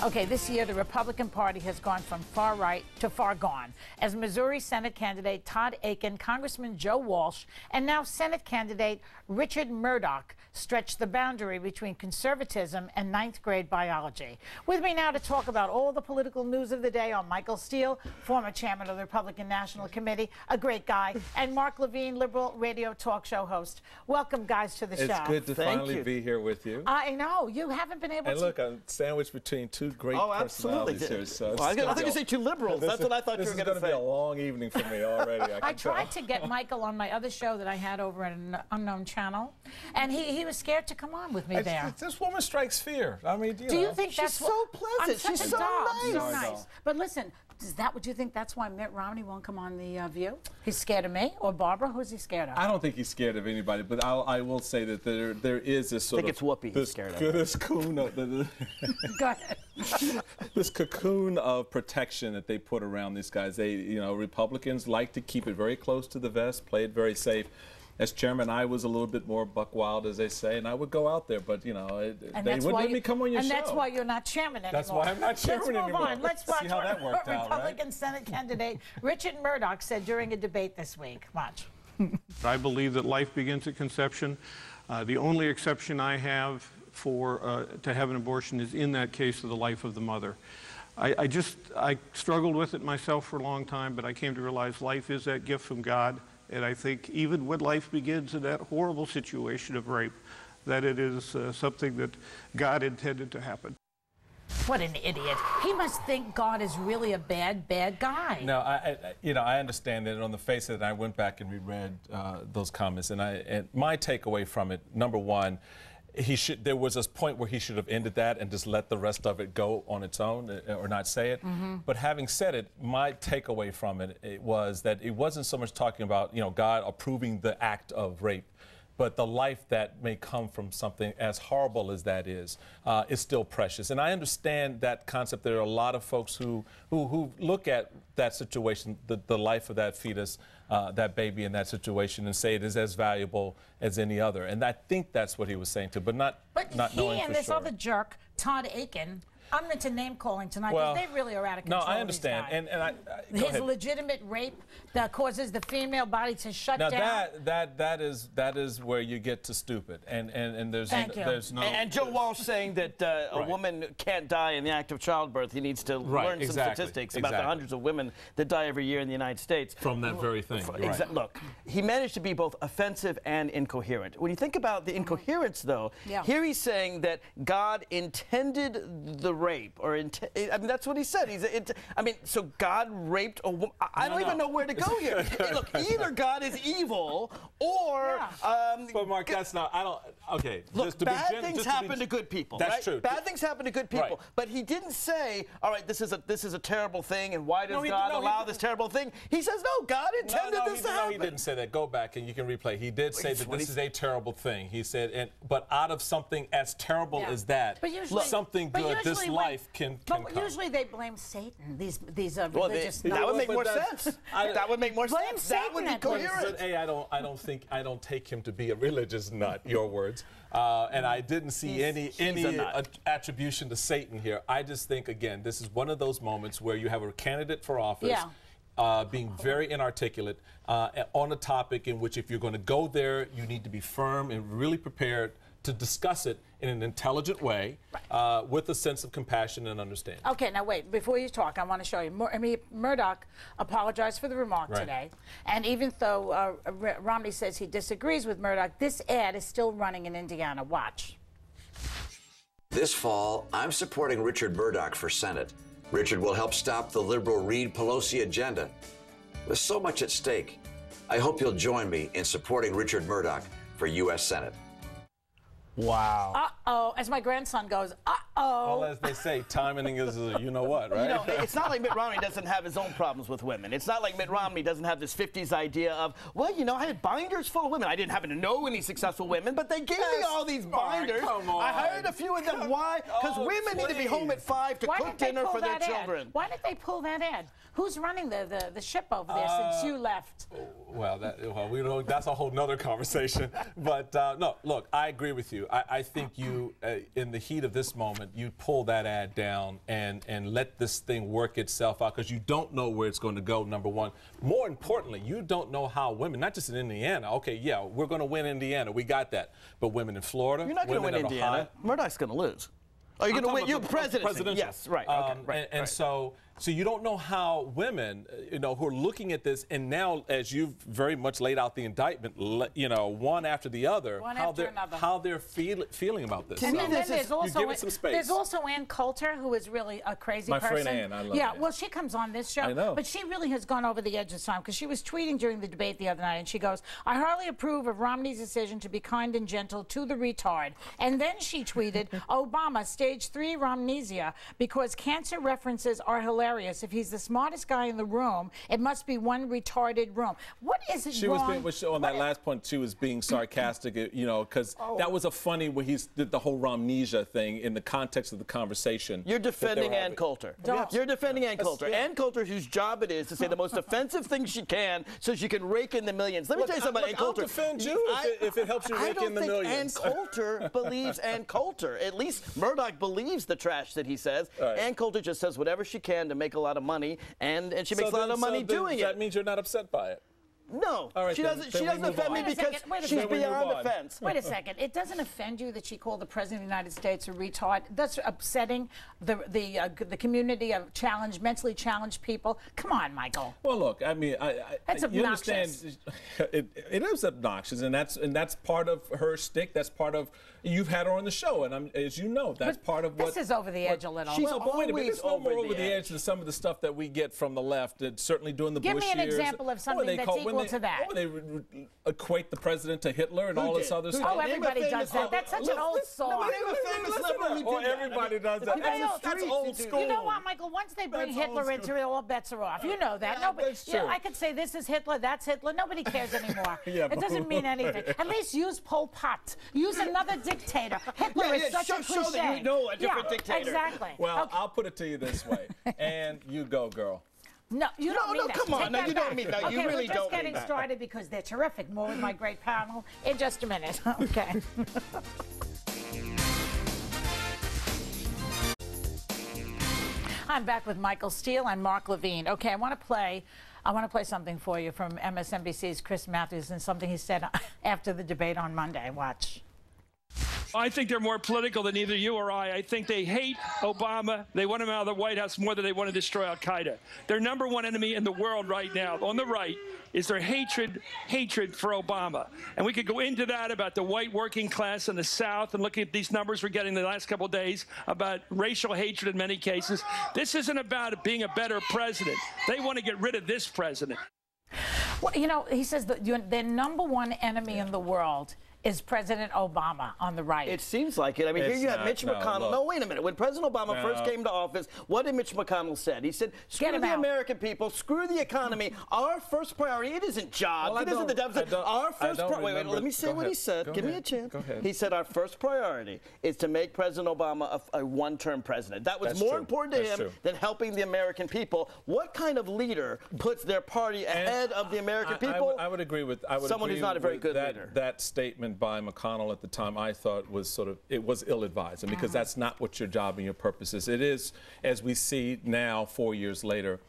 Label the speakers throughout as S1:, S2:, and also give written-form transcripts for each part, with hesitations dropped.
S1: Okay, this year the Republican Party has gone from far right to far gone, as Missouri Senate candidate Todd Akin, Congressman Joe Walsh, and now Senate candidate Richard Murdoch stretched the boundary between conservatism and ninth grade biology. With me now to talk about all the political news of the day are Michael Steele, former chairman of the Republican National Committee, a great guy, and Mark Levine, liberal radio talk show host. Welcome, guys, to the show.
S2: It's good to finally be here with you.
S1: I know. You haven't been able to...
S2: And look, I'm sandwiched between two great personalities here. So
S3: I thought you said two liberals. That's what I thought you were going to say.
S2: This is going to be a long evening for me already.
S1: I tried to get Michael on my other show that I had over at an unknown channel, and he was scared to come on with me there.
S2: This woman strikes fear. I mean,
S1: do you think that's
S3: she's so pleasant?
S1: She's
S3: so nice.
S1: So nice. But listen, is that what you think? That's why Mitt Romney won't come on The View? He's scared of me or Barbara? Who's he scared of?
S2: I don't think he's scared of anybody, but I will say that there is this sort of...
S3: I think it's Whoopi he's scared of.
S2: This cocoon of...
S1: Go ahead.
S2: This cocoon of protection that they put around these guys. Republicans like to keep it very close to the vest, play it very safe. As chairman, I was a little bit more buck wild, as they say, and I would go out there, but, they wouldn't let me come on your show.
S1: And that's why you're not chairman anymore.
S2: That's why I'm not chairman anymore.
S1: Let's move on. Let's watch
S2: see how that worked
S1: what
S2: out,
S1: Republican
S2: right?
S1: Senate candidate Richard Murdoch said during a debate this week. Watch.
S4: I believe that life begins at conception. The only exception I have to have an abortion is in that case of the life of the mother. I struggled with it myself for a long time, but I came to realize life is that gift from God. And I think even when life begins in that horrible situation of rape, that it is something that God intended to happen.
S1: What an idiot. He must think God is really a bad guy.
S2: No, I understand that. On the face of it, I went back and reread those comments, and my takeaway from it, number one, there was a point where he should have ended that and just let the rest of it go on its own or not say it. Mm-hmm. But having said it, my takeaway from it was that it wasn't so much talking about, God approving the act of rape, but the life that may come from something as horrible as that is still precious. And I understand that concept. There are a lot of folks who look at that situation, the life of that fetus, that baby in that situation, and say it is as valuable as any other. And I think that's what he was saying too, but not knowing for sure.
S1: He and this other jerk, Todd Akin, I'm into name calling tonight because they really are out of control.
S2: No, I understand. And
S1: his legitimate rape that causes the female body to shut down.
S2: Now that is where you get to stupid. And there's no.
S3: And Joe Walsh saying that a woman can't die in the act of childbirth. He needs to learn some statistics about the hundreds of women that die every year in the United States
S2: from that very thing.
S3: Look, he managed to be both offensive and incoherent. When you think about the incoherence, though, here he's saying that God intended the rape, or I mean, that's what he said. So God raped a woman. I don't even know where to go here. Look, either God is evil, or
S2: but Mark, that's not. I don't. Okay.
S3: Look, bad things happen to good people.
S2: That's true.
S3: Bad things happen to good people.
S2: Right.
S3: But he didn't say, all right, this is a terrible thing, and why does God allow this terrible thing? He says, no, God intended this to happen.
S2: No, he didn't say that. Go back and you can replay. He did say that this is a terrible thing. He said, but out of something as terrible as that, something good. This life can come.
S1: Usually they blame Satan. These religious.
S3: That would make more sense. That would make more sense. That would be coherent.
S2: But hey, I don't take him to be a religious nut. Your words. And I didn't see any attribution to Satan here. I just think, again, this is one of those moments where you have a candidate for office being very inarticulate on a topic in which, if you're going to go there, you need to be firm and really prepared to discuss it in an intelligent way, with a sense of compassion and understanding.
S1: Okay, now wait, before you talk, I want to show you. Murdoch apologized for the remark today, and even though Romney says he disagrees with Murdoch, this ad is still running in Indiana. Watch.
S5: This fall, I'm supporting Richard Murdoch for Senate. Richard will help stop the liberal Reid-Pelosi agenda. There's so much at stake. I hope you'll join me in supporting Richard Murdoch for U.S. Senate.
S3: Wow.
S1: Uh-oh. As my grandson goes, uh-oh.
S2: Well, as they say, timing is you-know-what, right?
S3: It's not like Mitt Romney doesn't have his own problems with women. It's not like Mitt Romney doesn't have this 50s idea of, well, I had binders full of women. I didn't happen to know any successful women, but they gave me all these binders.
S2: Come on.
S3: I hired a few of them. Why? Because women need to be home at 5 to cook dinner for their children.
S1: Why did they pull that ad? Who's running the ship over there since you left?
S2: Well, that's a whole nother conversation. But no, look, I agree with you. I think you you, in the heat of this moment, you pull that ad down and let this thing work itself out, because you don't know where it's going to go, number one. More importantly, you don't know how women, not just in Indiana, okay, yeah, we're going to win Indiana, we got that, but women in Florida,
S3: you're not going to win Indiana. Murdoch's going to lose. Oh, you're going to win. You're president. Yes, right. Okay, right.
S2: And so you don't know how women, who are looking at this, and now as you've very much laid out the indictment, one after the other, how they're feeling about this.
S1: And then there's also Ann Coulter, who is really a crazy person.
S2: My friend Ann, I love
S1: Yeah,
S2: Ann.
S1: well, she comes on this show.
S2: I know.
S1: But she really has gone over the edge of time, because she was tweeting during the debate the other night, and she goes, "I hardly approve of Romney's decision to be kind and gentle to the retard." And then she tweeted, "Obama, stage 3 Romnesia, because cancer references are hilarious. If he's the smartest guy in the room, it must be one retarded room." What is it wrong?
S2: On that last point, she was being sarcastic, because that was a funny when he did the whole Romnesia thing in the context of the conversation.
S3: You're defending Ann Coulter. You're defending Ann Coulter. Ann Coulter, whose job it is to say the most offensive thing she can so she can rake in the millions. Let me tell you something about Ann Coulter.
S2: I'll defend you if it helps you rake in the millions.
S3: I don't think Ann Coulter believes Ann Coulter. At least Murdoch believes the trash that he says. Right. Ann Coulter just says whatever she can to make a lot of money, and she makes a lot of money doing it.
S2: That means you're not upset by it.
S3: No, right, she doesn't offend me because she's beyond the fence.
S1: Wait a second. It doesn't offend you that she called the President of the United States a retard? That's upsetting the community of mentally challenged people. Come on, Michael.
S2: Well, look, I mean,
S1: that's obnoxious.
S2: You understand, it is obnoxious, and that's part of her shtick. That's part of, you've had her on the show, and as you know, that's part of what.
S1: This is over the edge a little.
S3: She's always
S2: it's no more over the edge than some of the stuff that we get from the left. And certainly during the Bush years.
S1: Give me an example of something that's equal to that.
S2: They equate the president to Hitler and all this other stuff.
S1: Oh, everybody does that. That's such an old song.
S2: Everybody does that. That's old school.
S1: You know what, Michael? Once they bring Hitler into it, all bets are off. You know that. Nobody. I could say this is Hitler, that's Hitler. Nobody cares anymore. It doesn't mean anything. At least use Pol Pot. Use another dictator. Hitler is such a cliche.
S3: Show that you know a different dictator.
S1: Exactly.
S2: Well, I'll put it to you this way. And you go, girl.
S1: No, you don't mean that.
S3: Come on. No, you don't mean that. You really don't mean that.
S1: Okay, we're just getting started because they're terrific. More with my great panel in just a minute. Okay. I'm back with Michael Steele and Mark Levine. Okay, I want to play something for you from MSNBC's Chris Matthews and something he said after the debate on Monday. Watch.
S6: I think they're more political than either you or I. I think they hate Obama. They want him out of the White House more than they want to destroy al-Qaeda. Their number one enemy in the world right now, on the right, is their hatred for Obama. And we could go into that about the white working class in the South and looking at these numbers we're getting the last couple of days about racial hatred in many cases. This isn't about being a better president. They want to get rid of this president.
S1: Well, he says that their number one enemy in the world is President Obama on the right.
S3: It seems like it. I mean, here you have Mitch McConnell. No, wait a minute. When President Obama first came to office, what did Mitch McConnell said? He said, screw the American people, screw the economy. Our first priority, it isn't jobs. It isn't the deficit. Our first priority, wait, let me say what he said. Give me a chance.
S2: Go ahead.
S3: He said our first priority is to make President Obama a one-term president. That was more important to him than helping the American people. What kind of leader puts their party ahead of the American people?
S2: I would agree with
S3: someone who's not a very good leader.
S2: That statement by McConnell at the time, I thought was it was ill-advised, and because that's not what your job and your purpose is. It is, as we see now, 4 years later,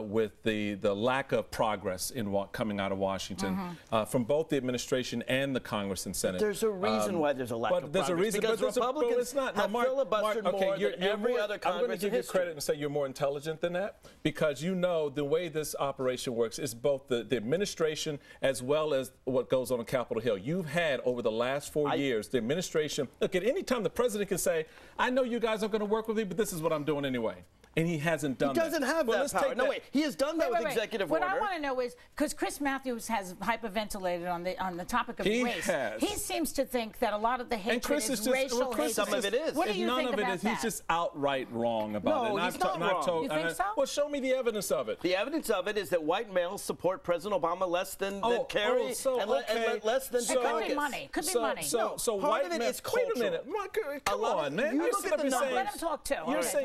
S2: with the lack of progress in coming out of Washington from both the administration and the Congress and Senate.
S3: There's a reason why there's a lack of progress. Because Republicans have filibustered more than every other Congress
S2: I'm going to give you credit and say you're more intelligent than that, because you know the way this operation works is both the administration as well as what goes on Capitol Hill. You've had over the last 4 years the administration. Look, at any time the president can say, I know you guys aren't going to work with me, but this is what I'm doing anyway. And he hasn't done that.
S3: He doesn't have that power. No, wait. He has done that with executive order.
S1: What I want to know is, because Chris Matthews has hyperventilated on the topic of race. He seems to think that a lot of the hatred is racial hate.
S3: Some of it is.
S1: What do you think about that?
S2: He's just outright wrong about it.
S3: No, he's not wrong.
S1: You think so?
S2: Well, show me the evidence of it.
S3: The evidence of it is that white males support President Obama less than Kerry and less than Dukakis.
S1: It could be money. Could be money.
S3: So part of it is cultural.
S2: Wait a minute. Come on, man.
S3: You look at the numbers.
S1: Let him talk too.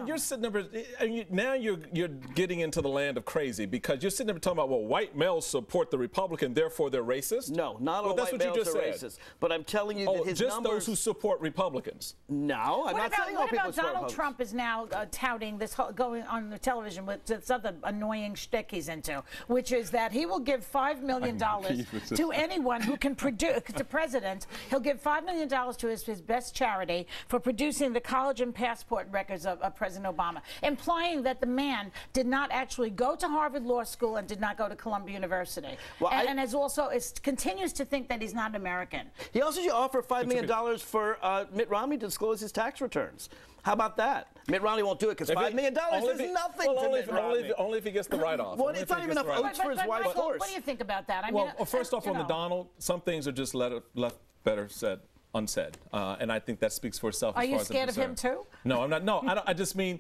S2: You're sitting there. now you're getting into the land of crazy, because you're sitting there talking about, well, white males support the Republican, therefore they're racist.
S3: No, not all white males are racist. But I'm telling you that his
S2: just
S3: numbers...
S2: those who support Republicans.
S3: No, I'm not saying all people support Republicans.
S1: Donald Trump is now touting this, going on the television with this other annoying shtick he's into, which is that he will give $5 million to anyone who can produce, the president, he'll give $5 million to his best charity for producing the college and passport records of President Obama, implying that the man did not actually go to Harvard Law School and did not go to Columbia University. Well, and has also continues to think that he's not American.
S3: He also should offer $5 million for Mitt Romney to disclose his tax returns. How about that? Mitt Romney won't do it because $5 million is nothing to Mitt Romney.
S2: Only if he gets the write-off.
S3: Well, it's not even enough votes for his white horse.
S1: What do you think about that? I
S2: mean, first off, on the Donald, some things are just left better said unsaid, and I think that speaks for itself.
S1: Are you scared of him too?
S2: No, I'm not. No, I just mean,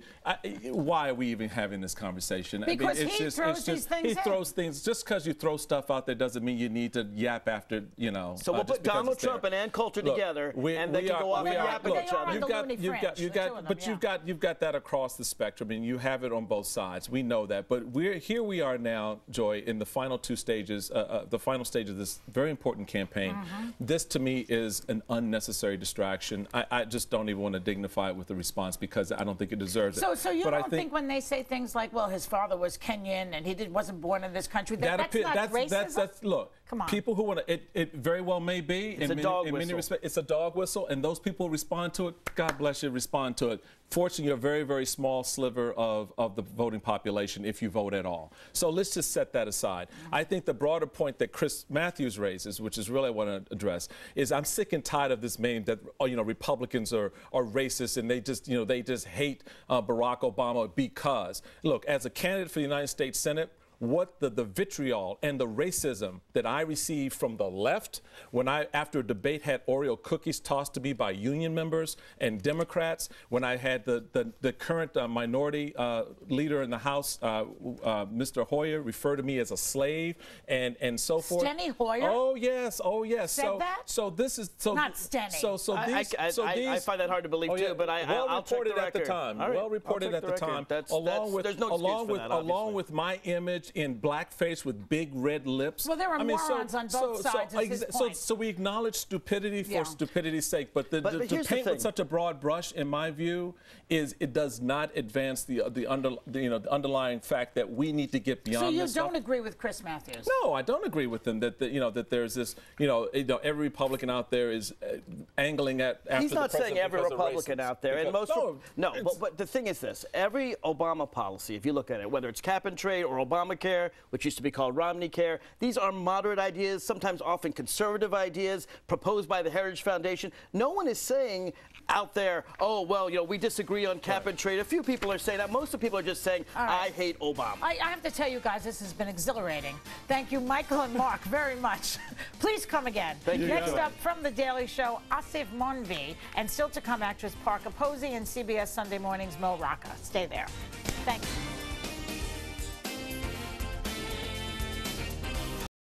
S2: why are we even having this conversation?
S1: Because he throws things.
S2: Just because you throw stuff out there doesn't mean you need to yap after, you know.
S3: So we'll put Donald Trump and Ann Coulter together, and they can go off and yap at each other.
S2: You've got that across the spectrum, and you have it on both sides. We know that, but here we are now, Joy, in the final two stages, the final stage of this very important campaign. This, to me, is an unnecessary distraction. I just don't even want to dignify it with a response because I don't think it deserves it.
S1: So you don't think when they say things like, well, his father was Kenyan and he wasn't born in this country, that's not racism?
S2: Look, come on. People who want to, it very well may be.
S3: It's a dog whistle. In many respects,
S2: it's a dog whistle, and those people respond to it. God bless you, respond to it. Fortunately, you're a very, very small sliver of the voting population if you vote at all. So let's just set that aside. I think the broader point that Chris Matthews raises, which is really what I want to address, is I'm sick and tired of this meme that Republicans are racist and they just hate Barack Obama because, look, as a candidate for the United States Senate, what the vitriol and the racism that I received from the left when I, after a debate, had Oreo cookies tossed to me by union members and Democrats, when I had the current minority leader in the House, Mr. Hoyer, refer to me as a slave and so forth.
S1: Steny Hoyer?
S2: Oh, yes. Oh, yes.
S1: Said that?
S2: So this is... So,
S1: not Steny.
S3: I find that hard to believe, too, but I'll check the record.
S2: Well reported at the time.
S3: Right.
S2: Well reported at the time. Along with my image in blackface with big red lips.
S1: Well, there are morons on both sides.
S2: So we acknowledge stupidity for stupidity's sake, but to paint with such a broad brush, in my view, is it does not advance the underlying fact that we need to get beyond.
S1: So you
S2: this
S1: don't agree with Chris Matthews?
S2: No, I don't agree with him that that there's this every Republican out there is angling at. After
S3: He's not
S2: the
S3: saying every Republican out there, and most but the thing is this: every Obama policy, if you look at it, whether it's cap and trade or Obamacare, which used to be called Romney Care, these are moderate ideas, sometimes often conservative ideas proposed by the Heritage Foundation. No one is saying out there, oh, well, we disagree on cap and trade. A few people are saying that. Most of the people are just saying, I hate Obama.
S1: I have to tell you guys, this has been exhilarating. Thank you, Michael and Mark, very much. Please come again.
S3: Thank you.
S1: Next up from The Daily Show, Asif Monvi, and still to come, actress Parker Posey, and CBS Sunday Morning's Mo Rocca. Stay there. Thanks.